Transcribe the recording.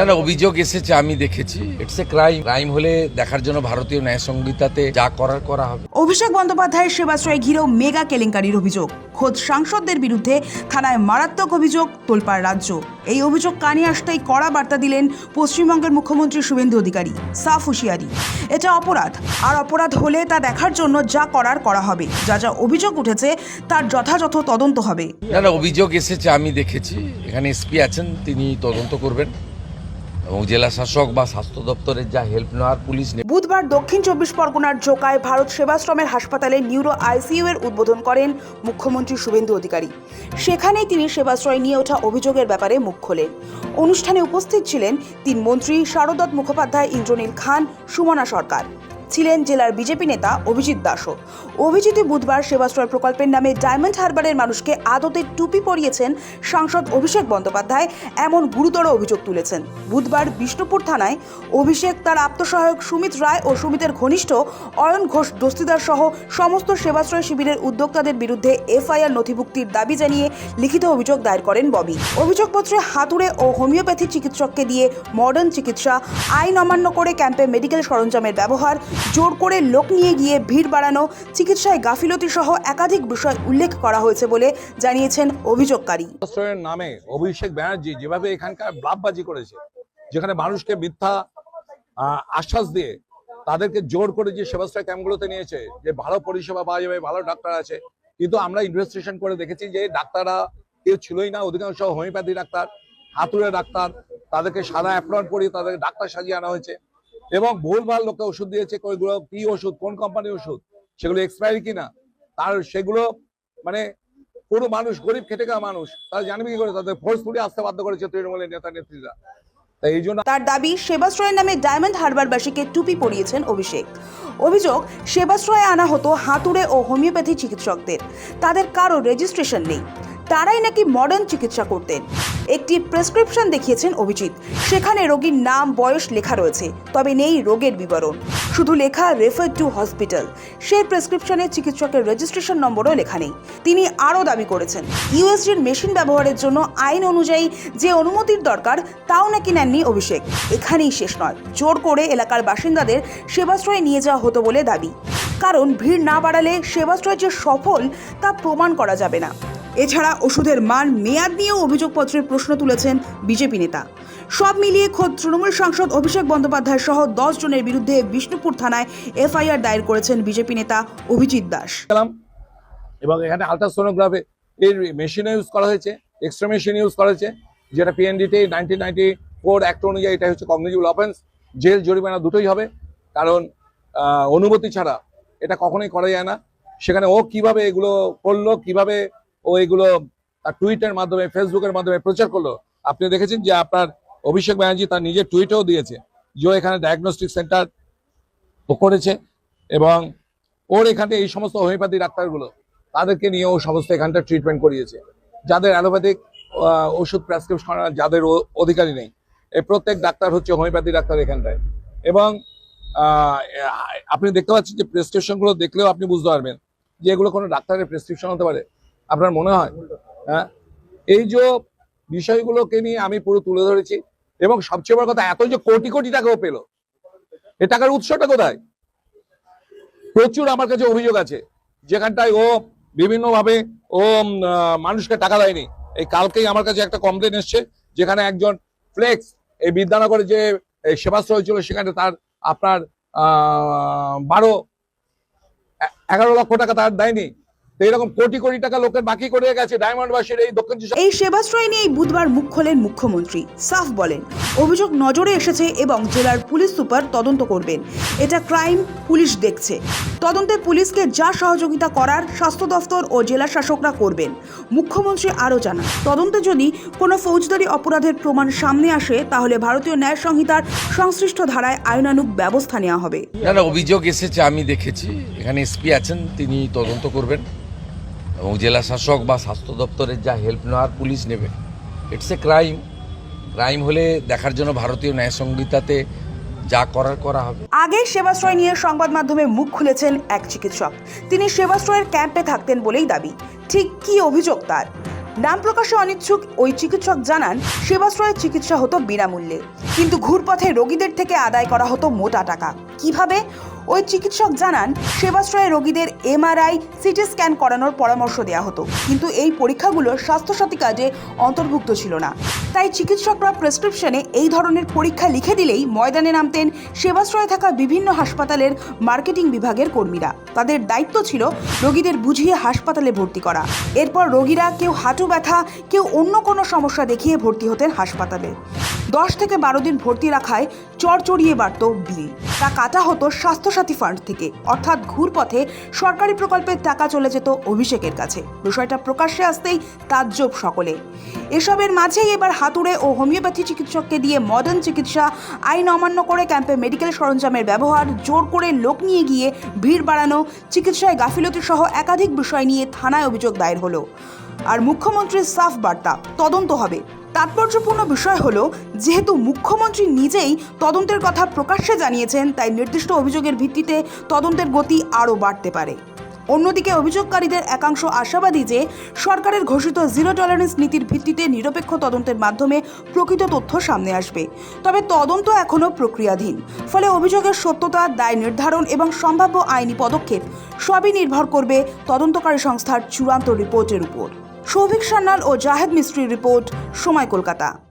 না অভিযোগ এসেছে, আমি দেখেছি। ইটস এ ক্রাইম হলে দেখার জন্য ভারতীয় ন্যায় সংহিতাতে যা করার করা হবে। অভিষেক বন্দ্যোপাধ্যায়ের সেবাশ্রয় ঘিরেও মেগা কেলেঙ্কারির অভিযোগ। খোদ সাংসদদের বিরুদ্ধে থানায় মারাত্মক অভিযোগ, তোলপাড় রাজ্য। এই অভিযোগ কানে আসতেই কড়া বার্তা দিলেন পশ্চিমবঙ্গের মুখ্যমন্ত্রী শুভেন্দু অধিকারী। সাফ হুঁশিয়ারি, এটা অপরাধ, আর অপরাধ হলে তা দেখার জন্য যা করার করা হবে। যা যা অভিযোগ উঠেছে তার যথাযথ তদন্ত হবে। না অভিযোগ এসেছে, আমি দেখেছি। এখানে এসপি আছেন, তিনি তদন্ত করবেন এবং জেলা শাসক বা স্বাস্থ্য দপ্তরের যা হেল্প নেওয়ার পুলিশ নেবে। বুধবার দক্ষিণ 24 পরগনার জোকায় ভারত সেবাশ্রমের হাসপাতালে নিউরো আইসিইউ এর উদ্বোধন করেন মুখ্যমন্ত্রী শুভেন্দু অধিকারী। সেখানেই তিনি সেবাশ্রয় নিয়ে ওঠা অভিযোগের ব্যাপারে মুখ খোলেন। অনুষ্ঠানে উপস্থিত ছিলেন 3 মন্ত্রী শারদত্ত মুখোপাধ্যায়, ইন্দ্রনীল খান, সুমনা সরকার। ছিলেন জেলার বিজেপি নেতা অভিজিৎ দাসও। অভিজিৎ বুধবার সেবাশ্রয় প্রকল্পের নামে ডায়মন্ড হারবারের মানুষকে আদতে টুপি পরিয়েছেন সাংসদ অভিষেক বন্দ্যোপাধ্যায়, এমন গুরুতর অভিযোগ তুলেছেন। বুধবার বিষ্ণুপুর থানায় অভিষেক, তার আত্মসহায়ক সুমিত রায় ও সুমিতের ঘনিষ্ঠ অয়ন ঘোষ দস্তিদার সহ সমস্ত সেবাশ্রয় শিবিরের উদ্যোক্তাদের বিরুদ্ধে এফআইআর নথিভুক্তির দাবি জানিয়ে লিখিত অভিযোগ দায়ের করেন ববি। অভিযোগপত্রে হাতুড়ে ও হোমিওপ্যাথি চিকিৎসককে দিয়ে মডার্ন চিকিৎসা, আইন অমান্য করে ক্যাম্পে মেডিকেল সরঞ্জামের ব্যবহার, জোর করে লোক নিয়ে গিয়ে ভিড় বাড়ানো, চিকিৎসায় গাফিলতি সহ একাধিক বিষয় উল্লেখ করা হয়েছে বলে জানিয়েছেন অভিযোগকারী। নামে অভিষেক ব্যানার্জি যেভাবে এখানকার ব্লাফবাজি করেছে, যেখানে মানুষকে মিথ্যা আশ্বাস দিয়ে তাদেরকে জোর করে যে সেবাশ্রয় ক্যাম্পগুলোতে নিয়েছে, যে ভালো পরিষেবা পাওয়া যাবে, ভালো ডাক্তার আছে, কিন্তু আমরা ইনভেস্টিগেশন করে দেখেছি যে ডাক্তাররা কেউ ছিলই না। অধিকাংশ হোমিওপ্যাথি ডাক্তার, হাতুড়ে ডাক্তার, তাদেরকে সাদা অ্যাপ্রন পরিয়ে তাদেরকে ডাক্তার সাজিয়ে আনা হয়েছে এবং ভুলভাল লোককে ওষুধ দিয়েছে। ওইগুলো কি ওষুধ, কোন কোম্পানির ওষুধ, সেগুলো এক্সপায়ারি কিনা, তার সেগুলো মানে পুরো মানুষ, গরিব খেটে খাওয়া মানুষ, তারা জানবে কি করে? তাদের ফোর্সফুলি আসতে বাধ্য করেছে তৃণমূলের নেতা নেত্রীরা। তাই এই জন্য তার দাবি, সেবাশ্রয়ের নামে ডায়মন্ড হারবারবাসীকে টুপি পরিয়েছেন অভিষেক। অভিযোগ, সেবাশ্রয়ে আনা হতো হাতুড়ে ও হোমিওপ্যাথি চিকিৎসকদের, তাদের কারো রেজিস্ট্রেশন নেই, তারাই নাকি মডার্ন চিকিৎসা করতেন। একটি প্রেসক্রিপশন দেখিয়েছেন অভিজিৎ, সেখানে রোগীর নাম, বয়স লেখা রয়েছে, তবে নেই রোগের বিবরণ, শুধু লেখা রেফার টু হসপিটাল। সেই প্রেসক্রিপশনে চিকিৎসকের রেজিস্ট্রেশন নম্বরও লেখা নেই। তিনি আরও দাবি করেছেন, ইউএসজির মেশিন ব্যবহারের জন্য আইন অনুযায়ী যে অনুমতির দরকার তাও নাকি নেননি অভিষেক। এখানেই শেষ নয়, জোর করে এলাকার বাসিন্দাদের সেবাশ্রয়ে নিয়ে যাওয়া হতো বলে দাবি, কারণ ভিড় না বাড়ালে সেবাশ্রয় যে সফল তা প্রমাণ করা যাবে না। এছাড়া ওষুধের মান, মেয়াদ নিয়েও অভিযোগপত্রের প্রশ্ন তুলেছেন বিজেপি নেতা। সব মিলিয়ে খোদ তৃণমূল সাংসদ অভিষেক বন্দ্যোপাধ্যায় সহ 10 জনের বিরুদ্ধে বিষ্ণুপুর থানায় এফআইআর দায়ের করেছেন বিজেপি নেতা অভিজিৎ দাস। এবং এখানে আলট্রাসোনোগ্রাফি এর মেশিন ইউজ করা হয়েছে, এক্সট্রা মেশিন ইউজ করা হয়েছে, যেটা পিএনডিটি 1994 অ্যাক্ট অনুযায়ী এটা হচ্ছে কগনিটিভ অফেন্স, জেল জরিমানা দুটোই হবে, কারণ অনুমতি ছাড়া এটা কখনোই করা যায় না। সেখানে ও কিভাবে এগুলো করলো, কিভাবে ও এগুলো তার টুইটের মাধ্যমে, ফেসবুকের মাধ্যমে প্রচার করলো, আপনি দেখেছেন যে আপনার অভিষেক ব্যানার্জি তার নিজের টুইটেও দিয়েছে যে এখানে ডায়াগনস্টিক সেন্টার করেছে এবং ওর এখানে এই সমস্ত হোমিওপ্যাথি ডাক্তারগুলো তাদেরকে নিয়ে ও সমস্ত এখানটা ট্রিটমেন্ট করিয়েছে, যাদের অ্যালোপ্যাথিক ওষুধ প্রেসক্রিপশন করার যাদের অধিকারী নেই। এই প্রত্যেক ডাক্তার হচ্ছে হোমিওপ্যাথি ডাক্তার এখানটায়। এবং আপনি দেখতে পাচ্ছেন যে প্রেসক্রিপশনগুলো দেখলেও আপনি বুঝতে পারবেন যে এগুলো কোনো ডাক্তারের প্রেসক্রিপশন হতে পারে, আপনার মনে হয়? হ্যাঁ, এই যে বিষয়গুলোকে নিয়ে আমি পুরো তুলে ধরেছি। এবং সবচেয়ে বড় কথা, এত যে কোটি কোটি টাকাও পেল, এ টাকার উৎসটা কোথায়? প্রচুর আমার কাছে অভিযোগ আছে যেখানটায় ও বিভিন্নভাবে ও মানুষকে টাকা দেয়নি। এই কালকেই আমার কাছে একটা কমপ্লেন এসছে, যেখানে একজন ফ্লেক্স এই বিদ্যানগরে যে সেবাশ্রয় ছিল, সেখানে তার আপনার 11 লক্ষ টাকা তার দেয়নি। এইরকম কোটি কোটি টাকা লোকের বাকি করে গেছে ডায়মন্ডবাসীর এই দক্ষিণ। এই সেবাশ্রয় নিয়ে বুধবার মুখ খোলেন মুখ্যমন্ত্রী। সাফ বলেন, অভিযোগ নজরে এসেছে এবং জেলার পুলিশ সুপার তদন্ত করবেন। এটা ক্রাইম, পুলিশ দেখছে। তদন্তে পুলিশকে যা সহযোগিতা করার স্বাস্থ্য দফতর ও জেলা শাসকরা করবেন। মুখ্যমন্ত্রী আরও জানান, তদন্তে যদি কোনো ফৌজদারি অপরাধের প্রমাণ সামনে আসে তাহলে ভারতীয় ন্যায় সংহিতার সংশ্লিষ্ট ধারায় আইনানুগ ব্যবস্থা নেওয়া হবে। না অভিযোগ এসেছে, আমি দেখেছি। এখানে এসপি আছেন, তিনি তদন্ত করবেন এবং জেলা শাসক বা স্বাস্থ্য দপ্তরের যা হেল্প নেওয়ার পুলিশ নেবে। ইটস এ ক্রাইম হলে দেখার জন্য ভারতীয় ন্যায় সংহিতাতে যা করার করা হবে। আগে সেবাশ্রয় নিয়ে সংবাদ মাধ্যমে মুখ খুলেছেন এক চিকিৎসক। তিনি সেবাশ্রয়ের ক্যাম্পে থাকতেন বলেই দাবি। ঠিক কি অভিযোগ তার? নাম প্রকাশে অনিচ্ছুক ওই চিকিৎসক জানান, সেবাশ্রয়ের চিকিৎসা হতো বিনামূল্যে, কিন্তু ঘুরপথে রোগীদের থেকে আদায় করা হতো মোটা টাকা। কিভাবে? ওই চিকিৎসক জানান, সেবাশ্রয়ে রোগীদের এমআরআই, সিটি স্ক্যান করানোর পরামর্শ দেওয়া হতো, কিন্তু এই পরীক্ষাগুলো স্বাস্থ্যসাথী কার্ডে অন্তর্ভুক্ত ছিল না। তাই চিকিৎসকরা প্রেসক্রিপশনে এই ধরনের পরীক্ষা লিখে দিলেই ময়দানে নামতেন সেবাশ্রয়ে থাকা বিভিন্ন হাসপাতালের মার্কেটিং বিভাগের কর্মীরা। তাদের দায়িত্ব ছিল রোগীদের বুঝিয়ে হাসপাতালে ভর্তি করা। এরপর রোগীরা কেউ হাঁটু ব্যথা, কেউ অন্য কোনো সমস্যা দেখিয়ে ভর্তি হতেন হাসপাতালে। 10 থেকে 12 দিন ভর্তি রাখায় চড়চড়িয়ে বাড়ত বিল। তা কাটা হতো স্বাস্থ্যসাথী ফান্ড থেকে, অর্থাৎ ঘুরপথে সরকারি প্রকল্পের টাকা চলে যেত অভিষেকের কাছে। বিষয়টা প্রকাশ্যে আসতেই তাজ্জব সকলে। এসবের মাঝেই এবার হাতুড়ে ও হোমিওপ্যাথি চিকিৎসককে দিয়ে মডার্ন চিকিৎসা, আইন অমান্য করে ক্যাম্পে মেডিকেল সরঞ্জামের ব্যবহার, জোর করে লোক নিয়ে গিয়ে ভিড় বাড়ানো, চিকিৎসায় গাফিলতি সহ একাধিক বিষয় নিয়ে থানায় অভিযোগ দায়ের হলো। আর মুখ্যমন্ত্রীর সাফ বার্তা, তদন্ত হবে। তাৎপর্যপূর্ণ বিষয় হলো, যেহেতু মুখ্যমন্ত্রী নিজেই তদন্তের কথা প্রকাশ্যে জানিয়েছেন, তাই নির্দিষ্ট অভিযোগের ভিত্তিতে তদন্তের গতি আরও বাড়তে পারে। অন্যদিকে অভিযোগকারীদের একাংশ আশাবাদী যে সরকারের ঘোষিত জিরো টলারেন্স নীতির ভিত্তিতে নিরপেক্ষ তদন্তের মাধ্যমে প্রকৃত তথ্য সামনে আসবে। তবে তদন্ত এখনও প্রক্রিয়াধীন, ফলে অভিযোগের সত্যতা, দায় নির্ধারণ এবং সম্ভাব্য আইনি পদক্ষেপ সবই নির্ভর করবে তদন্তকারী সংস্থার চূড়ান্ত রিপোর্টের উপর। সৌভিক সান্যাল ও জাহেদ মিস্ত্রির রিপোর্ট, সময়, কলকাতা।